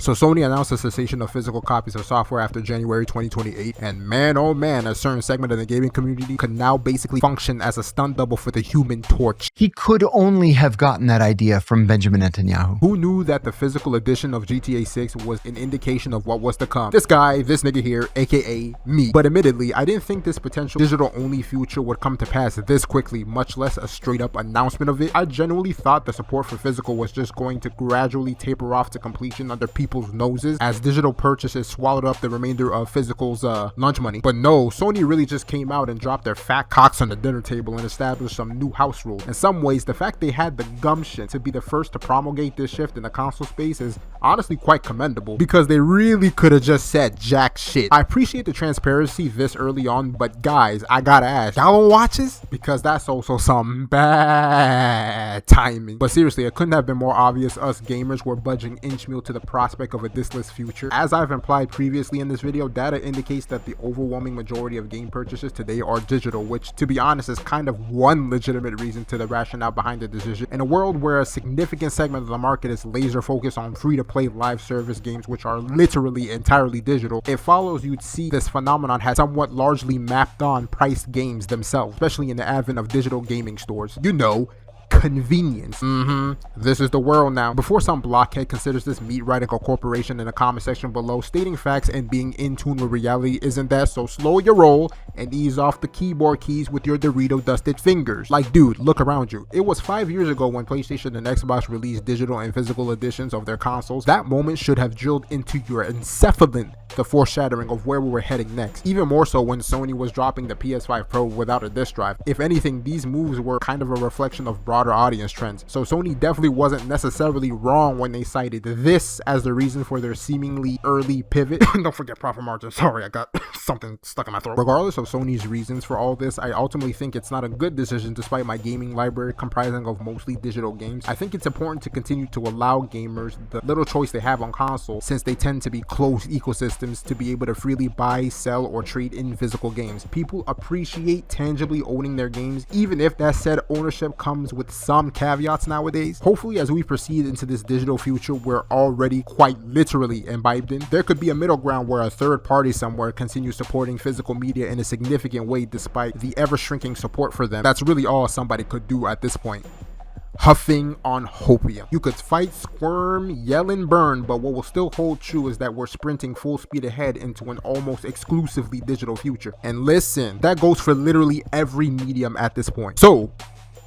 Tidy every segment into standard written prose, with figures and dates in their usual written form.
So Sony announced the cessation of physical copies of software after January 2028, and man oh man, a certain segment of the gaming community could now basically function as a stunt double for the Human Torch. He could only have gotten that idea from Benjamin Netanyahu. Who knew that the physical edition of GTA 6 was an indication of what was to come? This guy, this nigga here, aka me. But admittedly, I didn't think this potential digital-only future would come to pass this quickly, much less a straight-up announcement of it. I genuinely thought the support for physical was just going to gradually taper off to completion under people's noses as digital purchases swallowed up the remainder of physical's lunch money. But no, Sony really just came out and dropped their fat cocks on the dinner table and established some new house rules. In some ways, the fact they had the gumption to be the first to promulgate this shift in the console space is honestly quite commendable, because they really could have just said jack shit. I appreciate the transparency this early on, but guys, I gotta ask, y'all don't watch this? Because that's also some bad timing. But seriously, it couldn't have been more obvious us gamers were budging inchmeal to the prospect of a diskless future. As I've implied previously in this video, data indicates that the overwhelming majority of game purchases today are digital, which to be honest is kind of one legitimate reason to the rationale behind the decision. In a world where a significant segment of the market is laser focused on free-to-play live service games, which are literally entirely digital, it follows you'd see this phenomenon has somewhat largely mapped on priced games themselves, especially in the advent of digital gaming stores. You know, convenience. This is the world now. Before some blockhead considers this meat riding a corporation in the comment section below, stating facts and being in tune with reality isn't that, so slow your roll and ease off the keyboard keys with your Dorito dusted fingers. Like, dude, look around you. It was 5 years ago when PlayStation and Xbox released digital and physical editions of their consoles. That moment should have drilled into your encephalon the foreshadowing of where we were heading next. Even more so when Sony was dropping the PS5 Pro without a disc drive. If anything, these moves were kind of a reflection of broader audience trends. So Sony definitely wasn't necessarily wrong when they cited this as the reason for their seemingly early pivot. Don't forget profit margin. Sorry, I got something stuck in my throat. Regardless of Sony's reasons for all this, I ultimately think it's not a good decision despite my gaming library comprising of mostly digital games. I think it's important to continue to allow gamers the little choice they have on console, since they tend to be closed ecosystems, to be able to freely buy, sell, or trade in physical games. People appreciate tangibly owning their games, even if that said ownership comes with some caveats nowadays. Hopefully, as we proceed into this digital future we're already quite literally imbibed in, there could be a middle ground where a third party somewhere continues supporting physical media in a significant way despite the ever-shrinking support for them. That's really all somebody could do at this point. Huffing on hopium. You could fight, squirm, yell, and burn, but what will still hold true is that we're sprinting full speed ahead into an almost exclusively digital future. And listen, that goes for literally every medium at this point. So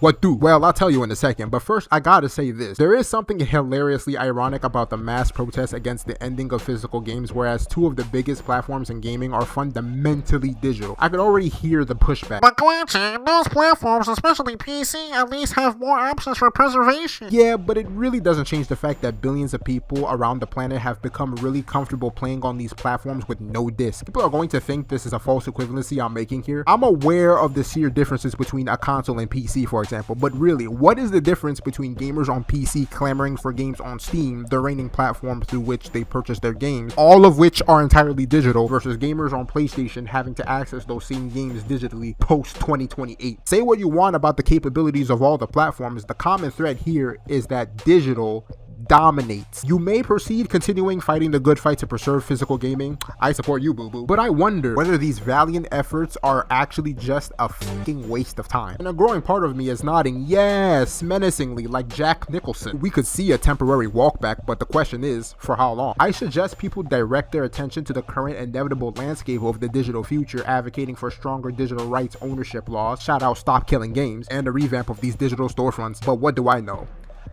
what do? Well, I'll tell you in a second, but first I gotta say this. There is something hilariously ironic about the mass protests against the ending of physical games, whereas two of the biggest platforms in gaming are fundamentally digital. I could already hear the pushback. But Glitchy, those platforms, especially PC, at least have more options for preservation. Yeah, but it really doesn't change the fact that billions of people around the planet have become really comfortable playing on these platforms with no disc. People are going to think this is a false equivalency I'm making here. I'm aware of the sheer differences between a console and PC, for example, but really, what is the difference between gamers on PC clamoring for games on Steam, the reigning platform through which they purchase their games, all of which are entirely digital, versus gamers on PlayStation having to access those same games digitally post 2028? Say what you want about the capabilities of all the platforms, the common thread here is that digital dominates. You may proceed continuing fighting the good fight to preserve physical gaming. I support you, boo-boo. But I wonder whether these valiant efforts are actually just a fucking waste of time. And a growing part of me is nodding yes menacingly like Jack Nicholson. We could see a temporary walkback, but the question is, for how long? I suggest people direct their attention to the current inevitable landscape of the digital future, advocating for stronger digital rights ownership laws, shout out Stop Killing Games, and a revamp of these digital storefronts. But what do I know?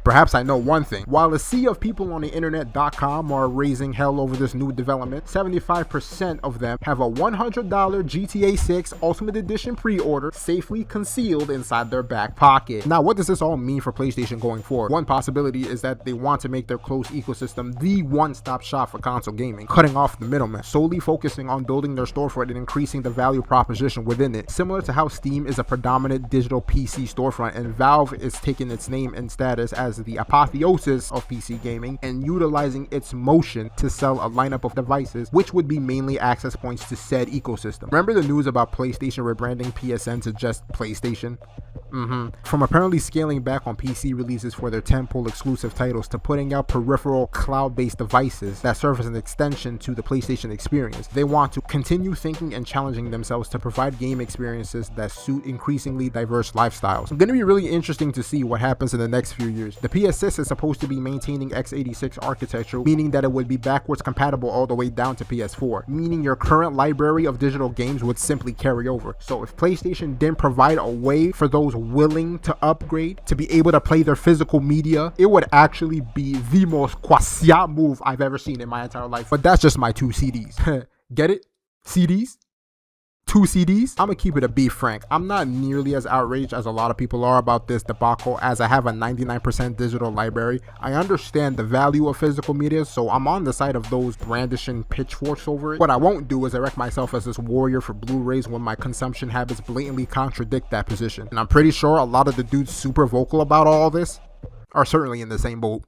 Perhaps I know one thing. While a sea of people on the internet.com are raising hell over this new development, 75% of them have a $100 GTA 6 Ultimate Edition pre-order safely concealed inside their back pocket. Now, what does this all mean for PlayStation going forward? One possibility is that they want to make their closed ecosystem the one-stop shop for console gaming, cutting off the middleman, solely focusing on building their storefront and increasing the value proposition within it, similar to how Steam is a predominant digital PC storefront and Valve is taking its name and status as the apotheosis of PC gaming and utilizing its motion to sell a lineup of devices which would be mainly access points to said ecosystem. Remember the news about PlayStation rebranding PSN to just PlayStation? From apparently scaling back on PC releases for their tentpole exclusive titles to putting out peripheral cloud-based devices that serve as an extension to the PlayStation experience, they want to continue thinking and challenging themselves to provide game experiences that suit increasingly diverse lifestyles. It's going to be really interesting to see what happens in the next few years. The PS6 is supposed to be maintaining x86 architecture, meaning that it would be backwards compatible all the way down to PS4, meaning your current library of digital games would simply carry over. So if PlayStation didn't provide a way for those willing to upgrade to be able to play their physical media, it would actually be the most quasiat move I've ever seen in my entire life. But that's just my 2 CDs. Get it? CDs? 2 CDs? I'm gonna keep it a be frank. I'm not nearly as outraged as a lot of people are about this debacle, as I have a 99% digital library. I understand the value of physical media, so I'm on the side of those brandishing pitchforks over it. What I won't do is erect myself as this warrior for Blu-rays when my consumption habits blatantly contradict that position. And I'm pretty sure a lot of the dudes super vocal about all this are certainly in the same boat.